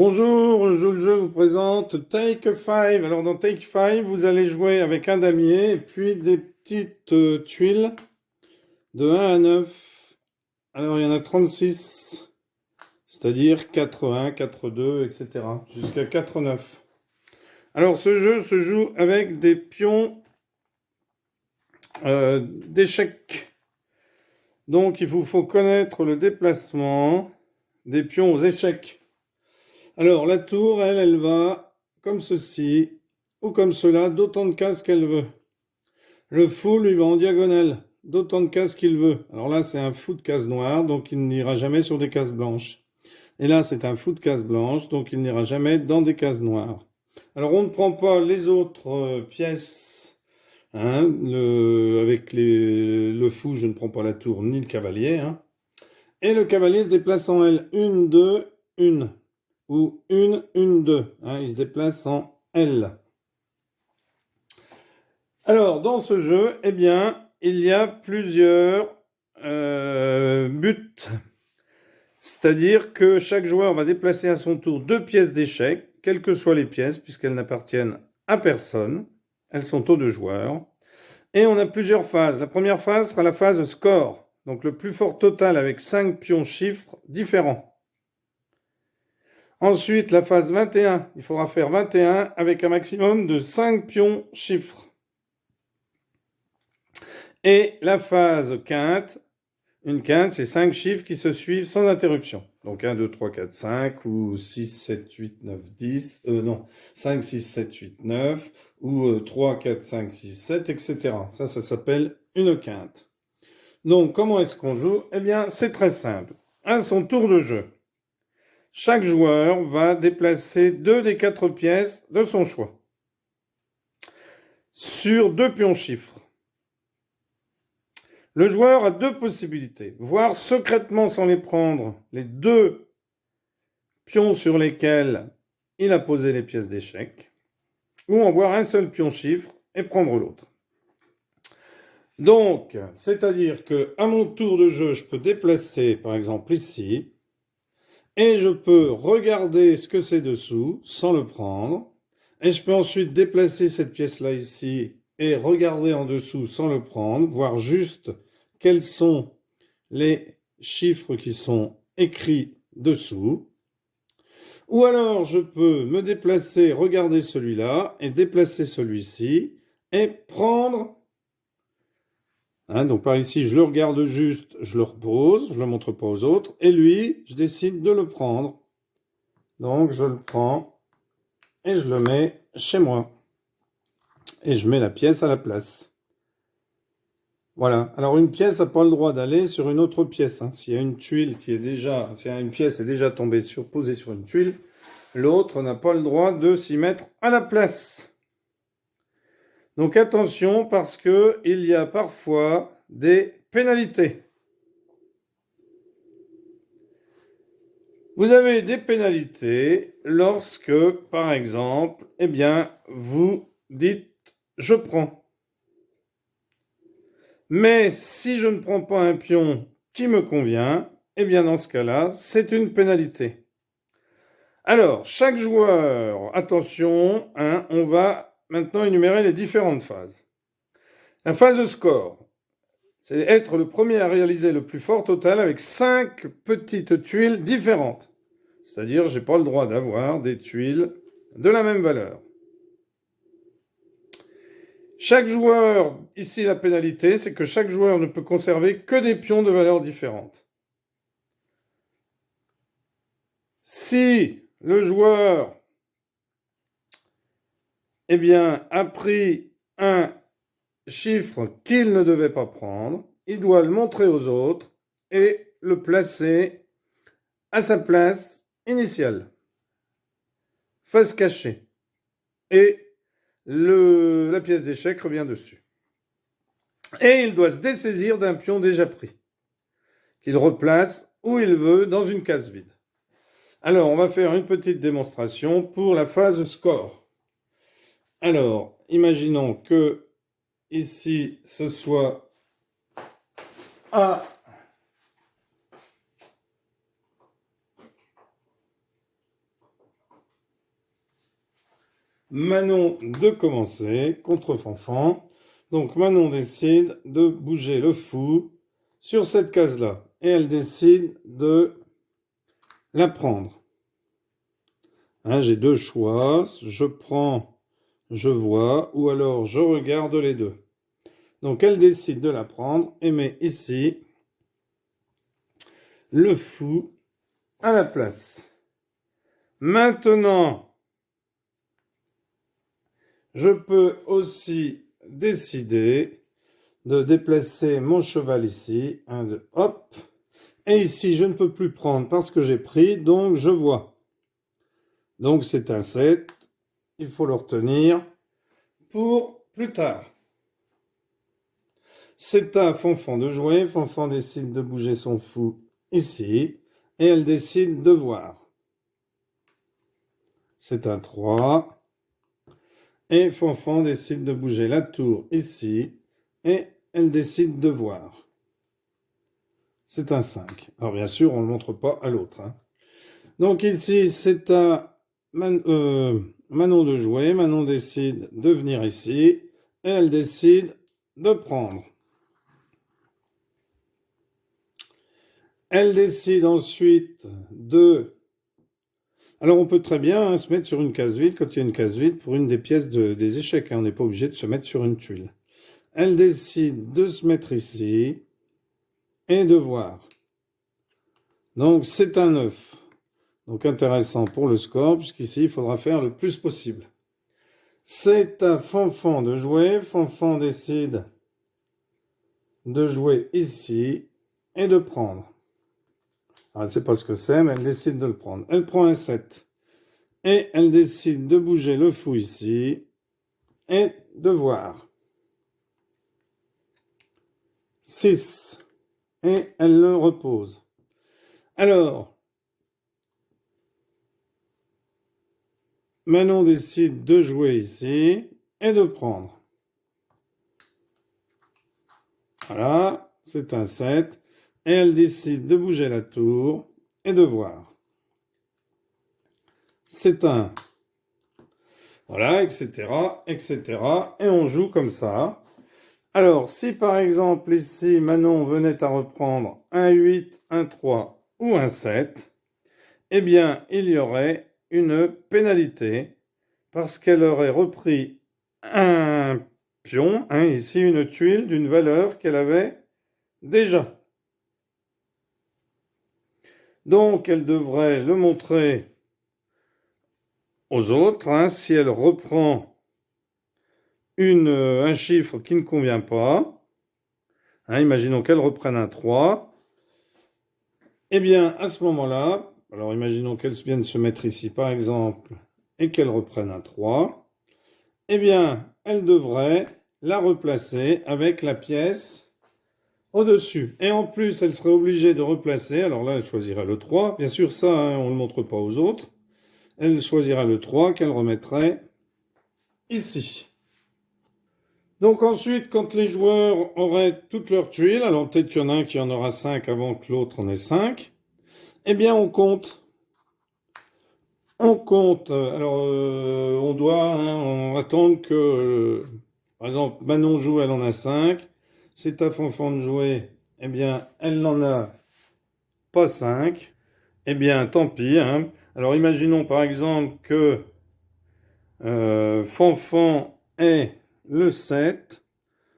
Bonjour, je vous présente Take 5. Alors dans Take 5, vous allez jouer avec un damier et puis des petites tuiles de 1 à 9. Alors il y en a 36, c'est-à-dire 4-1, 4-2, etc. jusqu'à 4-9. Alors ce jeu se joue avec des pions d'échecs. Donc il vous faut connaître le déplacement des pions aux échecs. Alors, la tour, elle va comme ceci, ou comme cela, d'autant de cases qu'elle veut. Le fou, lui, va en diagonale, d'autant de cases qu'il veut. Alors là, c'est un fou de cases noires, donc il n'ira jamais sur des cases blanches. Et là, c'est un fou de cases blanches, donc il n'ira jamais dans des cases noires. Alors, on ne prend pas les autres pièces. Hein, avec le fou, je ne prends pas la tour ni le cavalier. Hein. Et le cavalier se déplace en L. 1, 2, 1. Ou 1, 1, 2. Hein, il se déplace en L. Alors, dans ce jeu, eh bien, il y a plusieurs buts. C'est-à-dire que chaque joueur va déplacer à son tour 2 pièces d'échecs, quelles que soient les pièces, puisqu'elles n'appartiennent à personne. Elles sont aux 2 joueurs. Et on a plusieurs phases. La première phase sera la phase score. Donc le plus fort total avec 5 pions chiffres différents. Ensuite, la phase 21. Il faudra faire 21 avec un maximum de 5 pions chiffres. Et la phase quinte. Une quinte, c'est 5 chiffres qui se suivent sans interruption. Donc 1, 2, 3, 4, 5, ou 6, 7, 8, 9, 10. Non, 5, 6, 7, 8, 9, ou 3, 4, 5, 6, 7, etc. Ça s'appelle une quinte. Donc, comment est-ce qu'on joue? Eh bien, c'est très simple. À son tour de jeu, chaque joueur va déplacer 2 des 4 pièces de son choix sur 2 pions chiffres. Le joueur a 2 possibilités. Voir secrètement sans les prendre les 2 pions sur lesquels il a posé les pièces d'échecs, ou en voir un seul pion chiffre et prendre l'autre. Donc, c'est-à-dire que à mon tour de jeu, je peux déplacer, par exemple ici, et je peux regarder ce que c'est dessous sans le prendre, et je peux ensuite déplacer cette pièce-là ici et regarder en dessous sans le prendre, voir juste quels sont les chiffres qui sont écrits dessous. Ou alors je peux me déplacer, regarder celui-là et déplacer celui-ci et prendre. Hein, donc par ici, je le regarde juste, je le repose, je ne le montre pas aux autres. Et lui, je décide de le prendre. Donc je le prends et je le mets chez moi. Et je mets la pièce à la place. Voilà. Alors une pièce n'a pas le droit d'aller sur une autre pièce. Hein. S'il y a une tuile qui est déjà, si une pièce est déjà posée sur une tuile, l'autre n'a pas le droit de s'y mettre à la place. Donc attention parce que il y a parfois des pénalités. Vous avez des pénalités lorsque, par exemple, eh bien, vous dites je prends. Mais si je ne prends pas un pion qui me convient, eh bien dans ce cas-là, c'est une pénalité. Alors, chaque joueur, attention, hein, on va maintenant énumérer les différentes phases. La phase de score, c'est être le premier à réaliser le plus fort total avec 5 petites tuiles différentes. C'est-à-dire, je n'ai pas le droit d'avoir des tuiles de la même valeur. Chaque joueur, ici la pénalité, c'est que chaque joueur ne peut conserver que des pions de valeurs différentes. Si le joueur, eh bien, a pris un chiffre qu'il ne devait pas prendre, il doit le montrer aux autres et le placer à sa place initiale, face cachée. Et la pièce d'échec revient dessus. Et il doit se dessaisir d'un pion déjà pris, qu'il replace où il veut dans une case vide. Alors, on va faire une petite démonstration pour la phase score. Alors, imaginons que ici, ce soit A. Manon de commencer contre Fanfan. Donc Manon décide de bouger le fou sur cette case-là. Et elle décide de la prendre. Hein, j'ai deux choix. Je prends, je vois, ou alors je regarde les deux. Donc elle décide de la prendre et met ici le fou à la place. Maintenant, je peux aussi décider de déplacer mon cheval ici. 1, 2, hop. Et ici, je ne peux plus prendre parce que j'ai pris, donc je vois. Donc c'est un 7. Il faut le retenir pour plus tard. C'est à Fanfan de jouer. Fanfan décide de bouger son fou ici. Et elle décide de voir. C'est un 3. Et Fanfan décide de bouger la tour ici. Et elle décide de voir. C'est un 5. Alors bien sûr, on ne le montre pas à l'autre. Hein. Donc ici, c'est à Manon de jouer. Manon décide de venir ici. Et elle décide de prendre. Elle décide ensuite de... Alors on peut très bien se mettre sur une case vide quand il y a une case vide pour une des pièces des échecs. Hein. On n'est pas obligé de se mettre sur une tuile. Elle décide de se mettre ici et de voir. Donc c'est un 9. Donc intéressant pour le score, puisqu'ici il faudra faire le plus possible. C'est à Fanfan de jouer. Fanfan décide de jouer ici et de prendre. Elle ne sait pas ce que c'est, mais elle décide de le prendre. Elle prend un 7. Et elle décide de bouger le fou ici et de voir. 6. Et elle le repose. Alors, Manon décide de jouer ici et de prendre. Voilà, c'est un 7. Et elle décide de bouger la tour et de voir. C'est un. Voilà, etc., etc. Et on joue comme ça. Alors, si par exemple ici, Manon venait à reprendre un 8, un 3 ou un 7, eh bien, il y aurait une pénalité parce qu'elle aurait repris un pion, hein, ici une tuile d'une valeur qu'elle avait déjà. Donc, elle devrait le montrer aux autres. Hein, si elle reprend un chiffre qui ne convient pas, hein, imaginons qu'elle reprenne un 3, eh bien, à ce moment-là, alors imaginons qu'elle vienne se mettre ici, par exemple, et qu'elle reprenne un 3, eh bien, elle devrait la replacer avec la pièce au-dessus. Et en plus, elle serait obligée de replacer, alors là, elle choisira le 3. Bien sûr, ça, hein, on ne le montre pas aux autres. Elle choisira le 3 qu'elle remettrait ici. Donc ensuite, quand les joueurs auraient toutes leurs tuiles, alors peut-être qu'il y en a un qui en aura 5 avant que l'autre en ait 5, eh bien on compte. On compte. Alors on doit attendre que, par exemple, Manon joue, elle en a 5. C'est à Fanfan de jouer, eh bien elle n'en a pas 5. Eh bien tant pis. Hein. Alors imaginons par exemple que Fanfan ait le 7.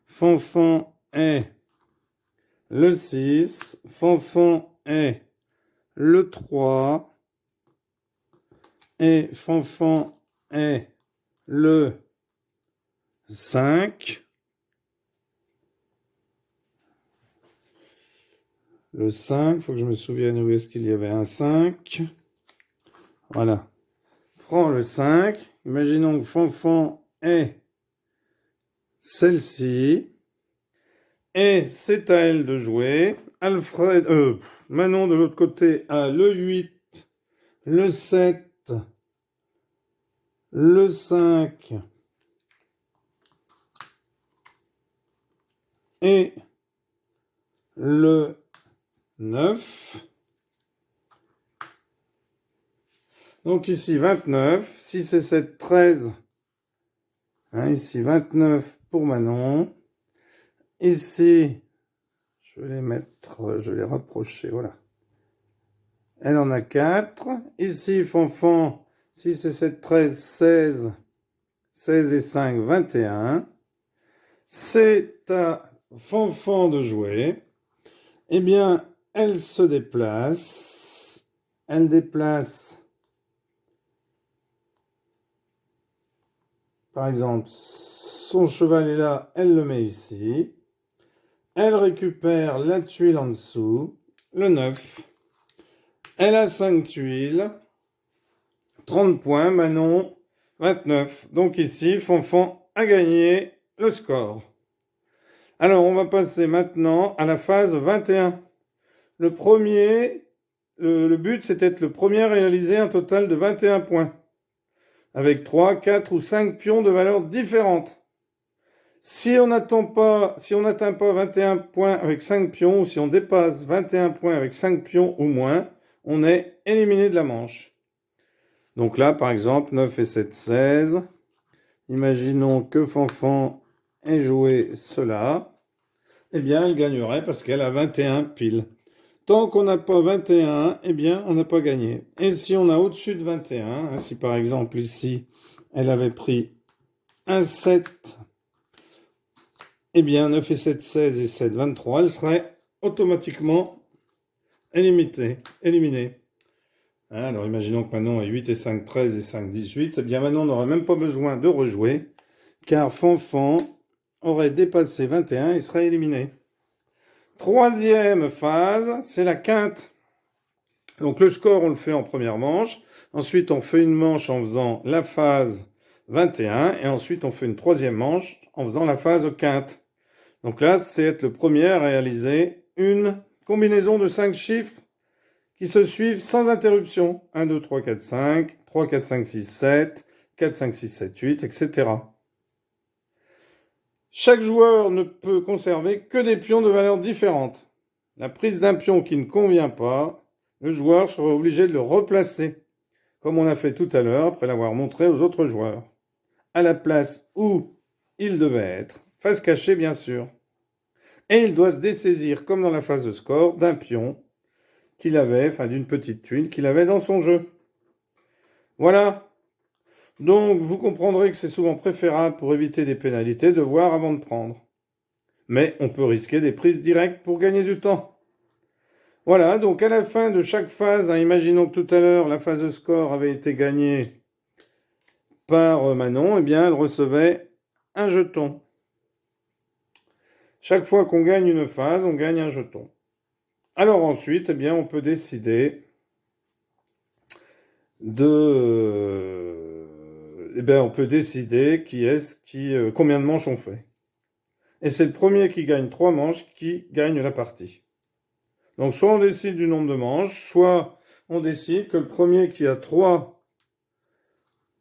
Fanfan est le 6, Fanfan est le 3, et Fanfan est le 5. Le 5, il faut que je me souvienne où est-ce qu'il y avait un 5. Voilà. Prends le 5. Imaginons que Fanfan est celle-ci. Et c'est à elle de jouer. Manon de l'autre côté a le 8, le 7, le 5 et le 9. Donc ici 29, 6 et 7, 13. Hein, ici, 29 pour Manon. Ici, je vais les mettre, je vais les rapprocher, voilà. Elle en a 4. Ici, Fanfan, 6 et 7, 13, 16. 16 et 5, 21. C'est à Fanfan de jouer. Eh bien, elle se déplace. Elle déplace, par exemple, son cheval est là, elle le met ici. Elle récupère la tuile en dessous, le 9. Elle a 5 tuiles. 30 points, Manon, 29. Donc ici, Fanfan a gagné le score. Alors, on va passer maintenant à la phase 21. Le but, c'était le premier à réaliser un total de 21 points, avec 3, 4 ou 5 pions de valeurs différentes. Si on n'atteint pas 21 points avec 5 pions, ou si on dépasse 21 points avec 5 pions ou moins, on est éliminé de la manche. Donc là, par exemple, 9 et 7, 16. Imaginons que Fanfan ait joué cela. Eh bien, elle gagnerait parce qu'elle a 21 piles. Tant qu'on n'a pas 21, eh bien, on n'a pas gagné. Et si on a au-dessus de 21, hein, si par exemple ici, elle avait pris un 7, eh bien, 9 et 7, 16 et 7, 23, elle serait automatiquement éliminée. Hein, alors, imaginons que Manon ait 8 et 5, 13 et 5, 18. Eh bien, Manon n'aurait même pas besoin de rejouer, car Fanfan aurait dépassé 21 et serait éliminé. Troisième phase, c'est la quinte. Donc le score, on le fait en première manche. Ensuite, on fait une manche en faisant la phase 21. Et ensuite, on fait une troisième manche en faisant la phase quinte. Donc là, c'est être le premier à réaliser une combinaison de 5 chiffres qui se suivent sans interruption. 1, 2, 3, 4, 5, 3, 4, 5, 6, 7, 4, 5, 6, 7, 8, etc. Chaque joueur ne peut conserver que des pions de valeurs différentes. La prise d'un pion qui ne convient pas, le joueur sera obligé de le replacer, comme on a fait tout à l'heure après l'avoir montré aux autres joueurs, à la place où il devait être, face cachée bien sûr. Et il doit se dessaisir, comme dans la phase de score, d'un pion qu'il avait, enfin d'une petite tuile qu'il avait dans son jeu. Voilà. Donc vous comprendrez que c'est souvent préférable pour éviter des pénalités de voir avant de prendre. Mais on peut risquer des prises directes pour gagner du temps. Voilà, donc à la fin de chaque phase, hein, imaginons que tout à l'heure la phase de score avait été gagnée par Manon, eh bien elle recevait un jeton. Chaque fois qu'on gagne une phase, on gagne un jeton. Alors ensuite, eh bien on peut décider combien de manches on fait. Et c'est le premier qui gagne 3 manches qui gagne la partie. Donc soit on décide du nombre de manches, soit on décide que le premier qui a 3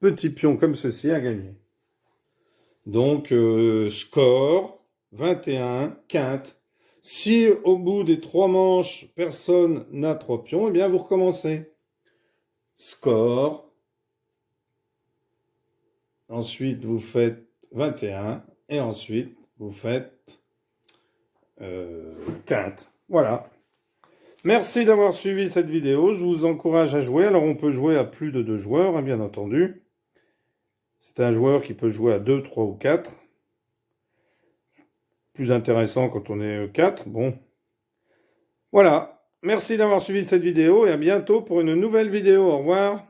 petits pions comme ceci a gagné. Donc score 21, quinte. Si au bout des 3 manches, personne n'a 3 pions, eh bien vous recommencez. Score. Ensuite vous faites 21 et ensuite vous faites quinte. Voilà. Merci d'avoir suivi cette vidéo. Je vous encourage à jouer. Alors on peut jouer à plus de 2 joueurs, hein, bien entendu. C'est un joueur qui peut jouer à 2, 3 ou 4. Plus intéressant quand on est 4. Bon. Voilà. Merci d'avoir suivi cette vidéo et à bientôt pour une nouvelle vidéo. Au revoir.